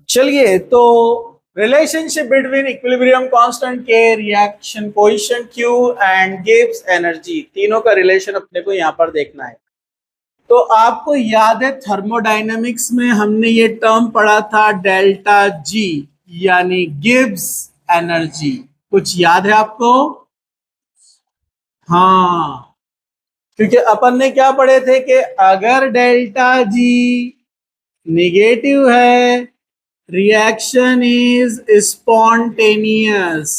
चलिए, तो relationship between equilibrium constant के, reaction coefficient Q and Gibbs energy, तीनों का रिलेशन अपने को यहां पर देखना है। तो आपको याद है थर्मोडायनेमिक्स में हमने ये टर्म पढ़ा था डेल्टा जी, यानी गिब्स एनर्जी। कुछ याद है आपको? हाँ, क्योंकि अपन ने क्या पढ़े थे कि अगर डेल्टा जी निगेटिव है, रिएक्शन इज स्पॉन्टेनियस,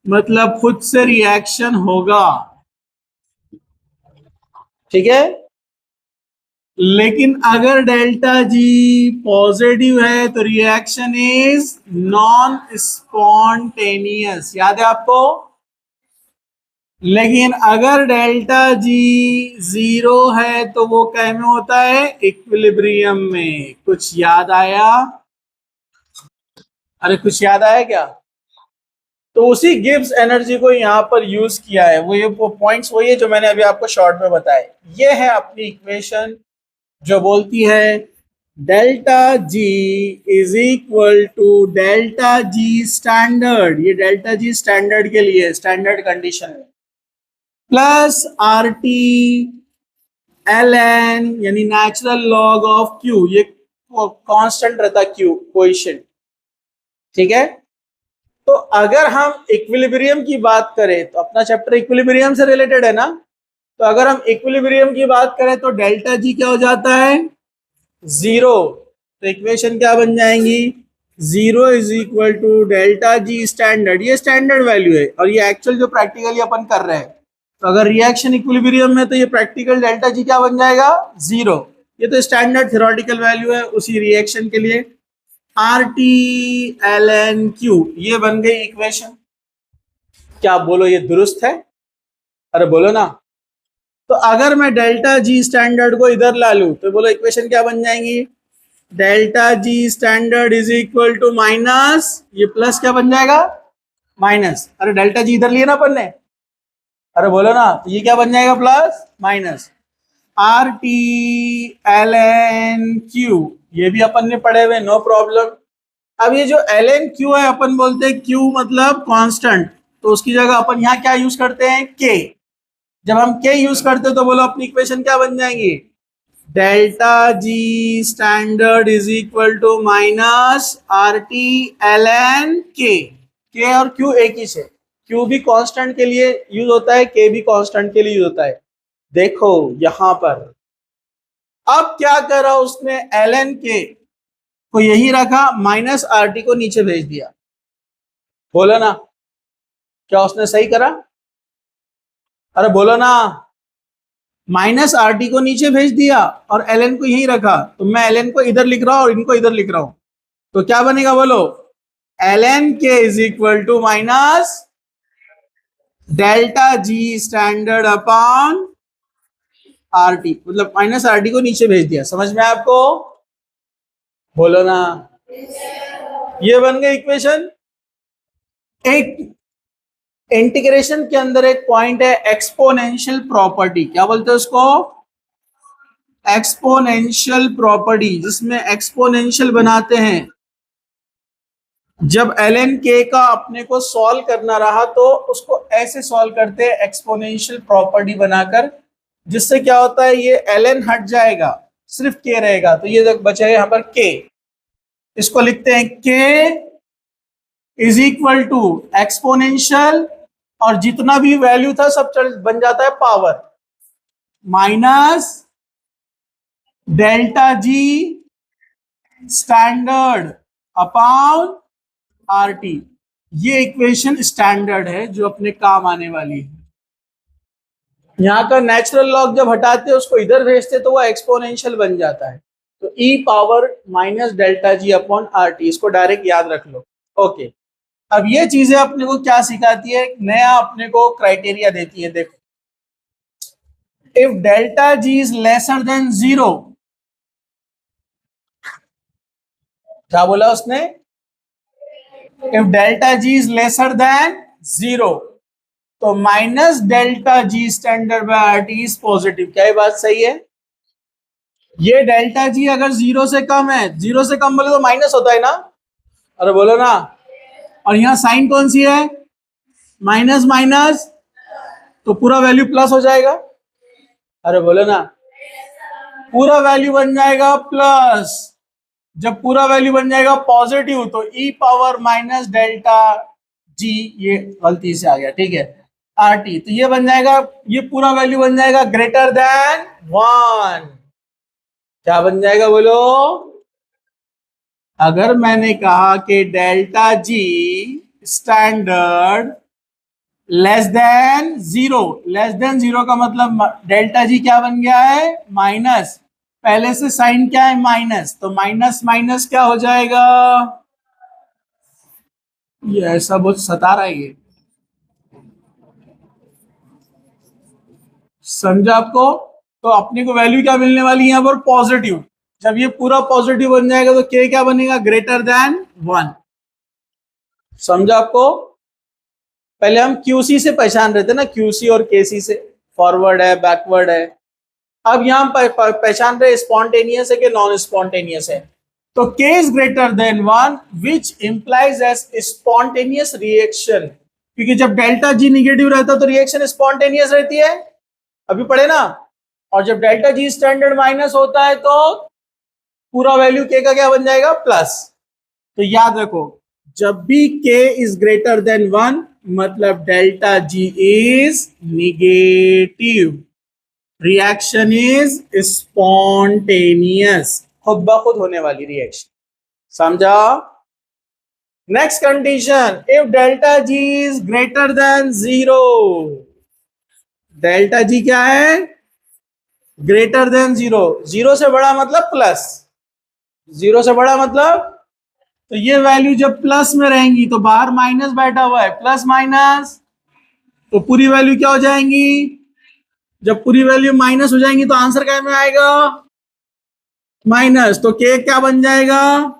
मतलब खुद से रिएक्शन होगा, ठीक है। लेकिन अगर डेल्टा जी पॉजिटिव है तो रिएक्शन इज नॉन स्पॉन्टेनियस, याद है आपको। लेकिन अगर डेल्टा जी जीरो है तो वो क्या में होता है? इक्विलिब्रियम में। कुछ याद आया? अरे कुछ याद आया क्या? तो उसी गिब्स एनर्जी को यहाँ पर यूज किया है। वो पॉइंट्स वही है जो मैंने अभी आपको शॉर्ट में बताए। ये है अपनी इक्वेशन जो बोलती है delta G is equal to delta G standard, ये डेल्टा जी स्टैंडर्ड के लिए स्टैंडर्ड कंडीशन है, plus R T L N यानी नेचुरल लॉग ऑफ क्यू, ये कांस्टेंट रहता क्यू कोएफिशिएंट, ठीक है। तो अगर हम इक्विलिब्रियम की बात करें तो अपना चैप्टर इक्विलिब्रियम से रिलेटेड है ना, तो अगर हम इक्विलिब्रियम की बात करें तो डेल्टा जी क्या हो जाता है? जीरो। तो इक्वेशन क्या बन जाएंगी? Zero is equal to delta G standard, ये स्टैंडर्ड वैल्यू है और ये एक्चुअल जो प्रैक्टिकली अपन कर रहे हैं। तो अगर रिएक्शन इक्विलिब्रियम में तो ये प्रैक्टिकल डेल्टा जी क्या बन जाएगा? जीरो। ये तो स्टैंडर्ड थ्योरेटिकल वैल्यू है उसी रिएक्शन के लिए। R T L N Q, ये बन गई इक्वेशन। क्या बोलो ये दुरुस्त है? अरे बोलो ना। तो अगर मैं डेल्टा जी स्टैंडर्ड को इधर ला लूं तो बोलो इक्वेशन क्या बन जाएंगी? Delta G standard is equal to minus, ये प्लस क्या बन जाएगा? माइनस। अरे डेल्टा जी इधर लिए ना अपन ने, अरे बोलो ना, तो ये क्या बन जाएगा? Plus minus R T L N Q, ये भी अपन ने पढ़े हुए, नो प्रॉब्लम। अब ये जो एल एन क्यू है, अपन बोलते हैं क्यू मतलब कांस्टेंट, तो उसकी जगह अपन यहाँ क्या यूज करते हैं? के। जब हम के यूज करते हैं तो बोलो अपनी इक्वेशन क्या बन जाएंगी? Delta G standard is equal to minus R T L N K और क्यू एक ही से, क्यू भी कांस्टेंट के लिए यूज होता है, के भी कांस्टेंट के लिए यूज होता है। देखो यहां पर अब क्या करा उसने, एल एन के को यही रखा, माइनस आर टी को नीचे भेज दिया। बोलो ना, क्या उसने सही करा? अरे बोलो ना, माइनस आर टी को नीचे भेज दिया और एल एन को यही रखा। तो मैं एल एन को इधर लिख रहा हूं और इनको इधर लिख रहा हूं, तो क्या बनेगा बोलो? L N K is equal to minus delta G standard upon R T, मतलब माइनस आर टी को नीचे भेज दिया। समझ में आपको? बोलो ना। ये बन गई इक्वेशन। एक इंटीग्रेशन के अंदर एक पॉइंट है एक्सपोनेंशियल प्रॉपर्टी, क्या बोलते हैं उसको? एक्सपोनेंशियल प्रॉपर्टी, जिसमें एक्सपोनेंशियल बनाते हैं। जब एल एन के का अपने को सॉल्व करना रहा तो उसको ऐसे सॉल्व करते हैं एक्सपोनेंशियल प्रॉपर्टी बनाकर, जिससे क्या होता है, ये एल एन हट जाएगा, सिर्फ के रहेगा, तो ये बचेगा यहाँ पर के। इसको लिखते हैं के इज इक्वल टू एक्सपोनेंशियल, और जितना भी वैल्यू था सब बन जाता है power, minus delta G standard upon R T. ये इक्वेशन स्टैंडर्ड है जो अपने काम आने वाली है। यहां का नेचुरल लॉग जब हटाते हैं उसको इधर भेजते तो वो एक्सपोनेंशियल बन जाता है, तो e power minus delta G upon R T, इसको डायरेक्ट याद रख लो। ओके, अब ये चीजें अपने को क्या सिखाती है? नया अपने को क्राइटेरिया देती है। देखो, if delta G is lesser than zero, क्या बोला उसने? If delta G is lesser than zero, तो minus delta G standard by R T is positive. क्या ये बात सही है? ये डेल्टा जी अगर जीरो से कम है, जीरो से कम बोले तो माइनस होता है ना, अरे बोलो ना। और यहाँ साइन कौन सी है? माइनस माइनस, तो पूरा वैल्यू प्लस हो जाएगा। अरे बोलो ना, पूरा वैल्यू बन जाएगा प्लस। जब पूरा वैल्यू बन जाएगा पॉजिटिव तो ई पावर माइनस डेल्टा जी, ये गलती से आ गया, ठीक है, आर टी, तो ये बन जाएगा, ये पूरा वैल्यू बन जाएगा ग्रेटर देन 1। क्या बन जाएगा बोलो? अगर मैंने कहा कि delta G standard less than zero, less than zero का मतलब डेल्टा जी क्या बन गया है? माइनस। पहले से साइन क्या है? माइनस, तो माइनस माइनस क्या हो जाएगा? ये ऐसा बहुत सता रहा है ये, समझा आपको? तो अपने को वैल्यू क्या मिलने वाली है यहाँ पर? पॉजिटिव। जब ये पूरा पॉजिटिव बन जाएगा तो के क्या बनेगा? Greater than 1। समझा आपको? पहले हम क्यूसी से पहचान रहे थे ना, क्यूसी और केसी से, फॉरवर्ड है बैकवर्ड है। अब यहां पहचान रहे स्पॉन्टेनियस है कि नॉन स्पॉन्टेनियस है। तो K is greater than 1 which implies as spontaneous reaction, क्योंकि जब डेल्टा जी निगेटिव रहता है तो रिएक्शन स्पॉन्टेनियस रहती है, अभी पढ़े ना। और जब डेल्टा जी स्टैंडर्ड माइनस होता है तो पूरा वैल्यू के का क्या बन जाएगा? प्लस। तो याद रखो, जब भी के इज ग्रेटर देन 1 मतलब delta G is negative, reaction is spontaneous, खुद ब खुद होने वाली रिएक्शन। समझा? Next condition, if delta G is greater then 0, delta G क्या है? ग्रेटर देन 0, 0 से बड़ा मतलब प्लस, 0 से बड़ा मतलब, तो ये वैल्यू जब प्लस में रहेंगी तो बाहर माइनस बैठा हुआ है, प्लस माइनस, तो पूरी वैल्यू क्या हो जाएंगी? जब पूरी वैल्यू माइनस हो जाएंगी तो आंसर क्या में आएगा? माइनस। तो के क्या बन जाएगा?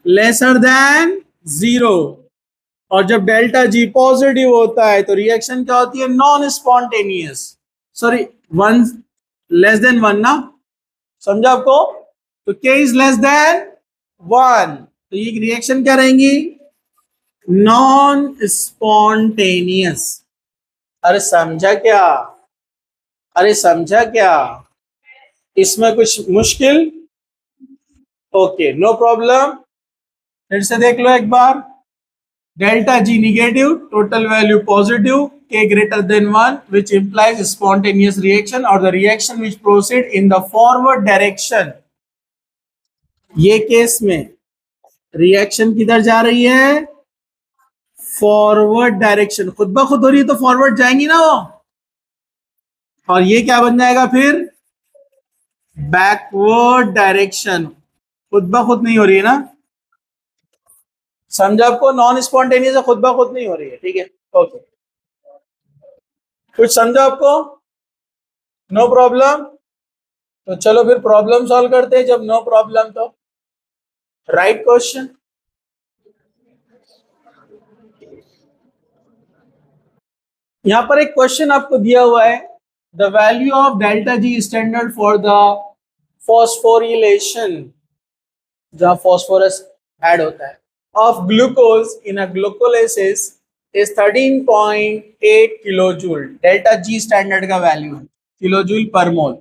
Lesser than 0। और जब डेल्टा जी पॉजिटिव होता है तो रिएक्शन क्या होती है? Non spontaneous, sorry 1 less than 1 ना, समझा आपको? तो के इज लेस देन 1, तो ये रिएक्शन क्या रहेंगी? Non spontaneous. अरे समझा क्या? अरे समझा क्या? इसमें कुछ मुश्किल? Okay, no problem. फिर से देख लो एक बार, delta G negative, total value positive, K greater than 1 which implies spontaneous reaction or the reaction which proceed in the forward direction। ये केस में रिएक्शन किधर जा रही है? फॉरवर्ड डायरेक्शन, खुद ब खुद हो रही है तो फॉरवर्ड जाएंगी ना वो, और ये क्या बन जाएगा फिर? बैकवर्ड डायरेक्शन, खुद ब खुद नहीं हो रही है ना। समझा आपको? नॉन स्पॉन्टेनियस खुद ब खुद नहीं हो रही है, ठीक है, ओके। कुछ समझा आपको? No problem. तो चलो फिर प्रॉब्लम सॉल्व करते हैं, जब नो प्रॉब्लम तो राइट क्वेश्चन। यहां पर एक क्वेश्चन आपको दिया हुआ है, the value of delta G standard for the phosphorylation, जहां फॉस्फोरस ऐड होता है, of glucose in a glycolysis is 13.8 kilo joule. Delta G standard का वैल्यू है kilo joule per mole.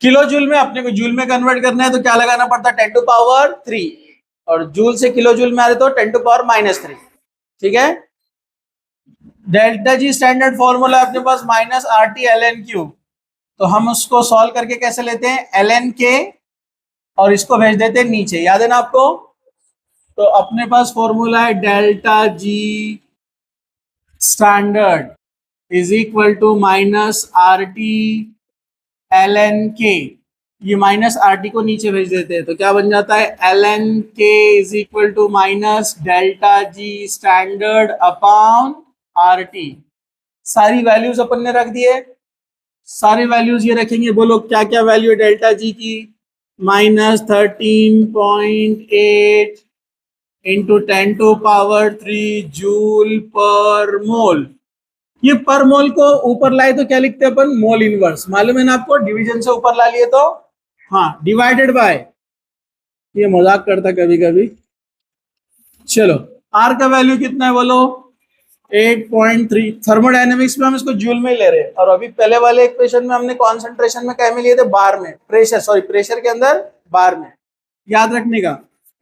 Kilo joule में अपने को जूल में कन्वर्ट करना है तो क्या लगाना पड़ता है? 10 टू पावर 3, और जूल से किलो जूल में आ रहे तो 10 टू पावर -3, ठीक है। डेल्टा जी स्टैंडर्ड फॉर्मूला अपने पास minus R T L N Q, तो हम उसको सॉल्व करके कैसे लेते हैं? एल एन के, और इसको भेज देते हैं नीचे, याद है ना आपको? तो अपने पास फॉर्मूला है delta G standard is equal to minus R T L N K, ये माइनस आर टी को नीचे भेज देते हैं तो क्या बन जाता है? L N K is equal to minus delta G standard upon R T. सारी वैल्यूज अपन ने रख दिए, सारे वैल्यूज ये रखेंगे, बोलो क्या क्या वैल्यू है डेल्टा जी की? -13.8 into 10 to power 3 joule per मोल। ये पर मोल को ऊपर लाए तो क्या लिखते हैं अपन? मोल इनवर्स, मालूम है ना आपको? डिवीजन से ऊपर ला लिए तो हाँ, डिवाइडेड बाय, ये मजाक करता कभी कभी, चलो आर का वैल्यू कितना है बोलो, 8.3। थर्मोडायनेमिक्स में हम इसको जूल में ही ले रहे हैं, और अभी पहले वाले इक्वेशन में हमने कॉन्सेंट्रेशन में क्या में लिए थे, बार में, प्रेशर, सॉरी प्रेशर के अंदर बार में, याद रखने का।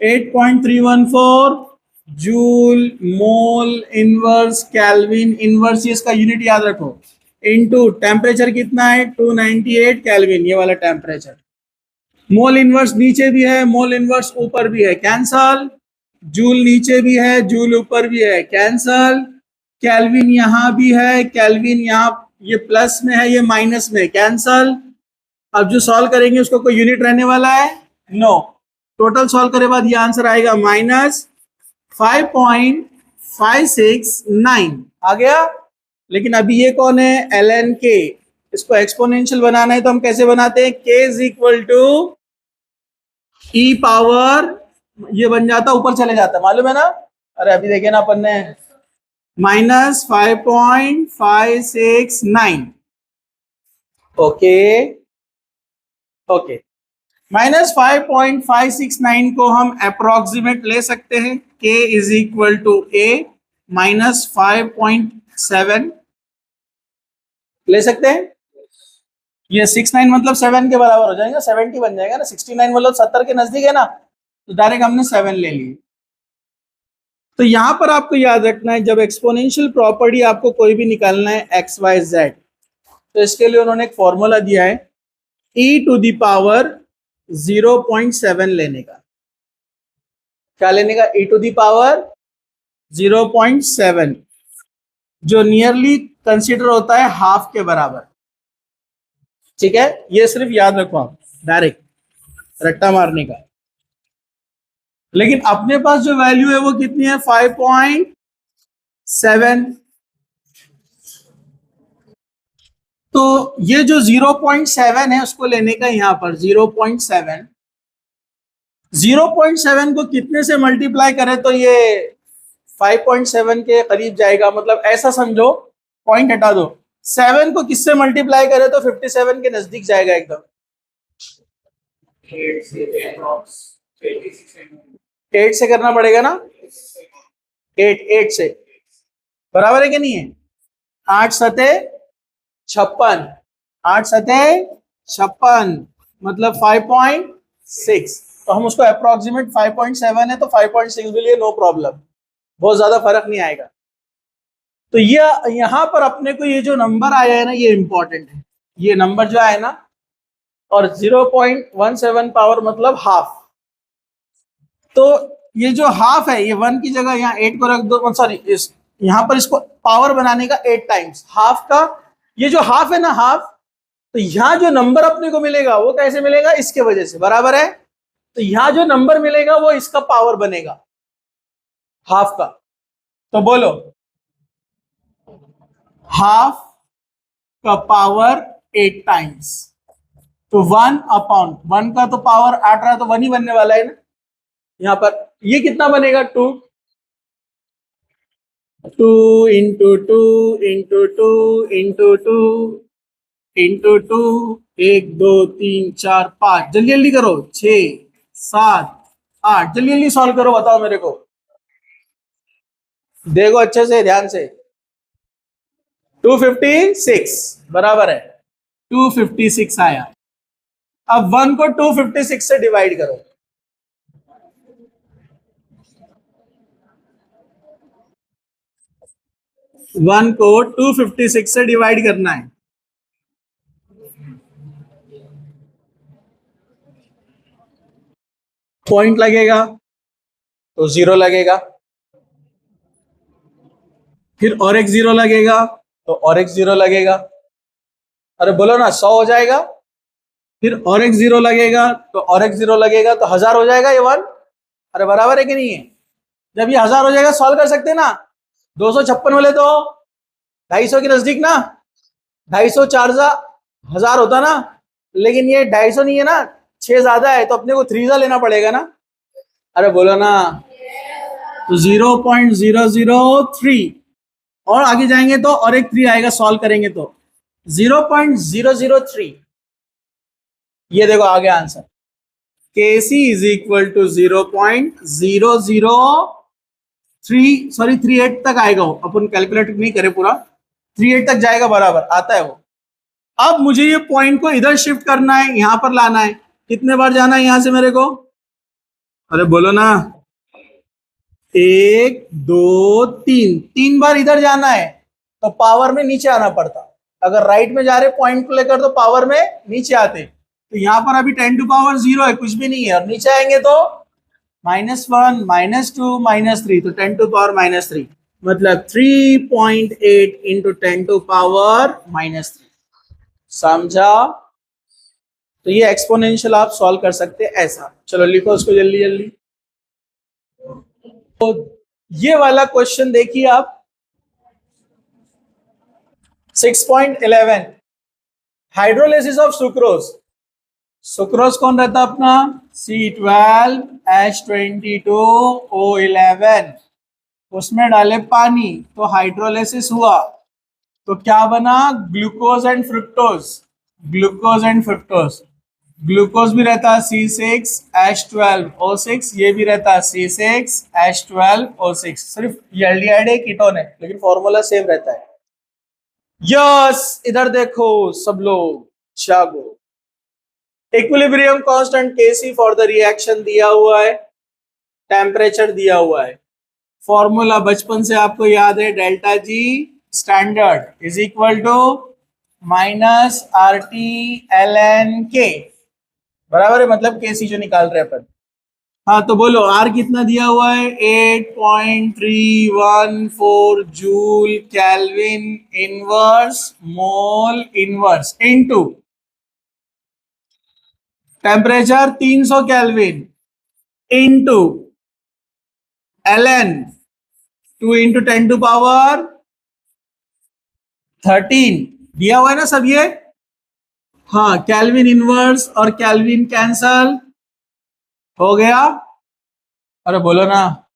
8.314 joule mole inverse kelvin, inverse इसका यूनिट याद रखो, इनटू टेम्परेचर कितना है 298 केल्विन, ये वाला टेम्परेचर। मोल इनवर्स नीचे भी है, मोल इनवर्स ऊपर भी है, कैंसल। जूल नीचे भी है, जूल ऊपर भी है, कैंसल। केल्विन यहां भी है, केल्विन यहाँ, ये प्लस में है, ये माइनस में, कैंसल। अब जो सॉल्व करेंगे उसको कोई यूनिट रहने वाला है, नो। टोटल सॉल्व करे बाद ये आंसर आएगा -5.569 आ गया। लेकिन अभी ये कौन है, ln k, इसको एक्सपोनेंशियल बनाना है तो हम कैसे बनाते हैं, k is equal to e power, ये बन जाता ऊपर चले जाता, मालूम है ना। अरे अभी देखे ना अपन ने, -5.569, ओके ओके। -5.569 को हम अप्रोक्सीमेट ले सकते हैं, k is equal to a -5.7 ले सकते हैं। ये 69 मतलब 7 के बराबर हो जाएगा, 70 बन जाएगा ना, 69 मतलब 70 के नजदीक है ना, तो डायरेक्ट हमने 7 ले ली। तो यहां पर आपको याद रखना है, जब एक्सपोनेंशियल प्रॉपर्टी आपको कोई भी निकालना है एक्स वाई जेड, तो इसके लिए उन्होंने एक फॉर्मूला दिया है, e टू द पावर 0.7 लेने का। क्या लेने का, e टू द पावर 0.7, जो नियरली कंसीडर होता है हाफ के बराबर। ठीक है, ये सिर्फ याद रखो आप, डायरेक्ट रट्टा मारने का। लेकिन अपने पास जो वैल्यू है वो कितनी है, 5.7। तो ये जो 0.7 है उसको लेने का, यहां पर 0.7, 0.7 को कितने से मल्टीप्लाई करें तो ये 5.7 के करीब जाएगा। मतलब ऐसा समझो, पॉइंट हटा दो, 7 को किससे मल्टीप्लाई करें तो 57 के नजदीक जाएगा एकदम। 8 से करना पड़ेगा ना, 8 से बराबर है कि नहीं है, 8 सते 56, 8 सते 56 मतलब 5.6, तो हम उसको अप्रोक्सीमेट 5.7 है तो 5.6 भी लिए, नो प्रॉब्लम, बहुत ज्यादा फर्क नहीं आएगा। तो ये यहां पर अपने को ये जो नंबर आया है ना, ये इंपॉर्टेंट है, ये नंबर जो आया ना, और 0.17 पावर मतलब हाफ। तो ये जो हाफ है, ये 1 की जगह यहाँ 8 को रख दो, सॉरी इस यहां पर इसको पावर बनाने का 8 टाइम्स हाफ का, ये जो हाफ है ना हाफ, तो यहां जो नंबर अपने को मिलेगा वो कैसे मिलेगा, इसके वजह से, बराबर है। तो यहां जो नंबर मिलेगा वो इसका पावर बनेगा हाफ का। तो बोलो, हाफ का पावर 8 टाइम्स, तो 1/1 का तो पावर 8 रहा, तो 1 ही बनने वाला है ना। यहां पर ये कितना बनेगा, 2 इंटू 2 इंटू 2 इंटू 2 इंटू 2, 1 2 3 4 5, जल्दी जल्दी करो, 6 7 8, जल्दी जल्दी सॉल्व करो, बताओ मेरे को, देखो अच्छे से ध्यान से। 256 बराबर है, 256 आया। अब 1 को 256 से डिवाइड करो, 1 को 256 से डिवाइड करना है, पॉइंट लगेगा तो 0 लगेगा, फिर और एक 0 लगेगा तो और एक 0 लगेगा, अरे बोलो ना 100 हो जाएगा, फिर और एक 0 लगेगा तो और एक 0 लगेगा, तो 1000 हो जाएगा ये 1। अरे बराबर है कि नहीं है, जब ये 1000 हो जाएगा सॉल्व कर सकते हैं ना। 256 वाले तो 250 के नजदीक ना, 250 4 1000 होता ना, लेकिन ये 250 नहीं है ना, 6 ज्यादा है, तो अपने को 3 लेना पड़ेगा ना। अरे बोलो ना, तो 0.003, और आगे जाएंगे तो और एक 3 आएगा, सॉल्व करेंगे तो 0.003, ये देखो आ गया answer, Kc is equal to 0.003 38 तक आएगा वो, अपन कैलकुलेट नहीं करे पूरा, 38 तक जाएगा बराबर, आता है वो। अब मुझे ये पॉइंट को इधर शिफ्ट करना है, यहां पर लाना है। कितने बार जाना है यहां से मेरे को? अरे बोलो ना। 1 2 3, 3 बार इधर जाना है तो पावर में नीचे आना पड़ता। अगर राइट में जा रहे पॉइंट को लेकर तो पावर में नीचे आते। तो यहाँ पर अभी 10 टू पावर 0 है, कुछ भी नहीं है, और नीचे आएंगे तो -1 -2 -3, तो 10 टू पावर -3, मतलब 3.8 इंटू 10 टू पावर -3। समझा? तो ये एक्सपोनेंशियल आप सॉल्व कर सकते हैं ऐसा। चलो लिखो उसको जल्दी जल्दी। तो ये वाला क्वेश्चन देखिए आप, 6.11, हाइड्रोलिसिस ऑफ सुक्रोज। सुक्रोज कौन रहता अपना? C12H22O11, उसमें डाले पानी तो हाइड्रोलिसिस हुआ, तो क्या बना? Glucose and fructose. Glucose and fructose, glucose भी रहता है C6H12O6, ये भी रहता है C6H12O6, सिर्फ ये एल्डिहाइड है, कीटोन है, लेकिन फॉर्मूला सेम रहता है। यस, इधर देखो सब लोग, जागो। Equilibrium constant Kc for the reaction दिया हुआ है, टेम्परेचर दिया हुआ है, फॉर्मूला बचपन से आपको याद है, delta G standard is equal to -RT-ln-K, बराबर है, मतलब Kc जो निकाल रहे हैं अपन। हाँ तो बोलो R कितना दिया हुआ है? 8.314 joule kelvin inverse mole inverse into temperature 300 kelvin into ln 2 into 10 to power 13 दिया हुआ है ना सब ये। हाँ, केल्विन इनवर्स और केल्विन कैंसल हो गया। अरे बोलो ना।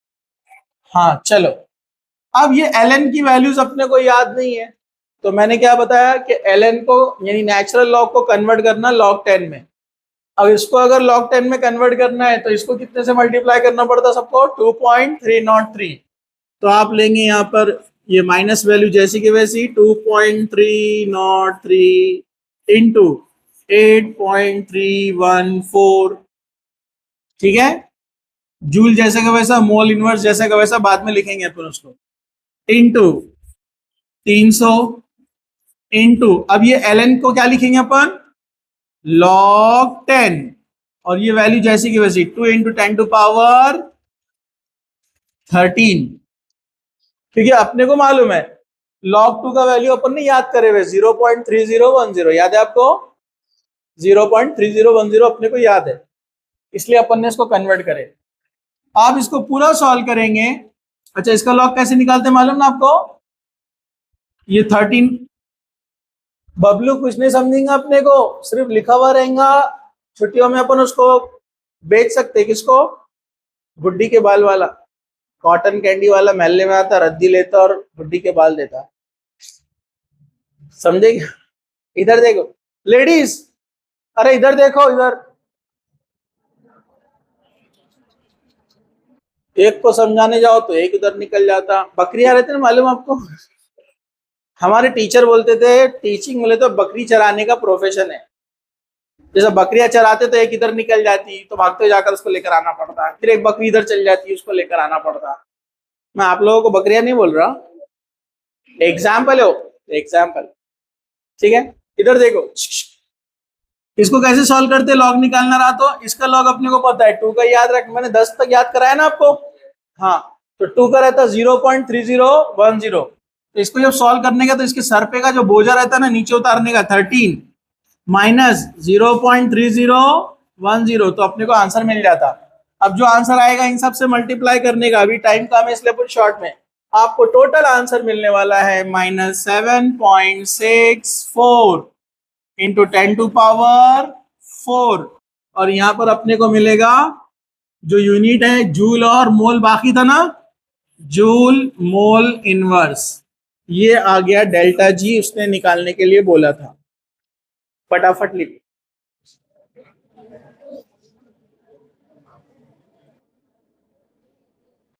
हाँ चलो, अब ये ln की वैल्यूज अपने को याद नहीं है, तो मैंने क्या बताया कि ln को यानी नेचुरल लॉग को कन्वर्ट करना log 10 में। अब इसको अगर log 10 में कन्वर्ट करना है तो इसको कितने से मल्टीप्लाई करना पड़ता सबको? 2.303। तो आप लेंगे यहाँ पर ये माइनस वैल्यू जैसी की वैसी, 2.303 इंटू 8.314, ठीक है। जूल जैसे का वैसा, मोल इनवर्स जैसे का वैसा बाद में लिखेंगे अपन उसको, इंटू 300 इंटू, अब ये ln को क्या लिखेंगे अपन? log 10, और ये वैल्यू जैसी की वैसी 2 इंटू 10 टू पावर 13, क्योंकि अपने को मालूम है log 2 का वैल्यू अपन ने याद करे हुए 0.3010, याद है आपको? 0.3010 अपने को याद है, इसलिए अपन ने इसको कन्वर्ट करे। आप इसको पूरा सॉल्व करेंगे। अच्छा, इसका लॉग कैसे निकालते मालूम ना आपको? ये 13, बबलू कुछ नहीं समझेंगे अपने को, सिर्फ लिखा हुआ रहेगा। छुट्टियों में अपन उसको बेच सकते, किसको? गुड्डी के बाल वाला, कॉटन कैंडी वाला, महल्ले में आता, रद्दी लेता और गुड्डी के बाल देता, समझेगा? इधर देखो लेडीज, अरे इधर देखो, इधर एक को समझाने जाओ तो एक उधर निकल जाता। बकरियां रहते ना, मालूम आपको? हमारे टीचर बोलते थे टीचिंग मिले तो बकरी चराने का प्रोफेशन है। जैसे बकरियां चराते तो एक इधर निकल जाती तो भागते जाकर उसको लेकर आना पड़ता, फिर एक बकरी इधर चल जाती उसको लेकर आना पड़ता। मैं आप लोगों को बकरियां नहीं बोल रहा, एग्जाम्पल हो, एग्जाम्पल, ठीक है। इधर देखो, इसको कैसे सॉल्व करते? लॉग निकालना रहा तो इसका लॉग अपने को पता है, 2 का याद रख, मैंने 10 तक याद कराया ना आपको। हाँ, तो 2 का रहता 0.3010, तो इसको जब सॉल्व करने का तो इसके सर पे का जो बोझा रहता है ना नीचे उतारने का, 13 माइनस 0.3010, तो अपने को आंसर मिल जाता। अब जो आंसर आएगा इन सब से मल्टीप्लाई करने का, अभी टाइम कम है इसलिए कुछ शॉर्ट में, आपको टोटल आंसर मिलने वाला है -7.64 इंटू 10 टू पावर 4, और यहां पर अपने को मिलेगा जो यूनिट है जूल और मोल, बाकी था ना जूल मोल इनवर्स, ये आ गया डेल्टा जी, उसने निकालने के लिए बोला था। फटाफट लिख।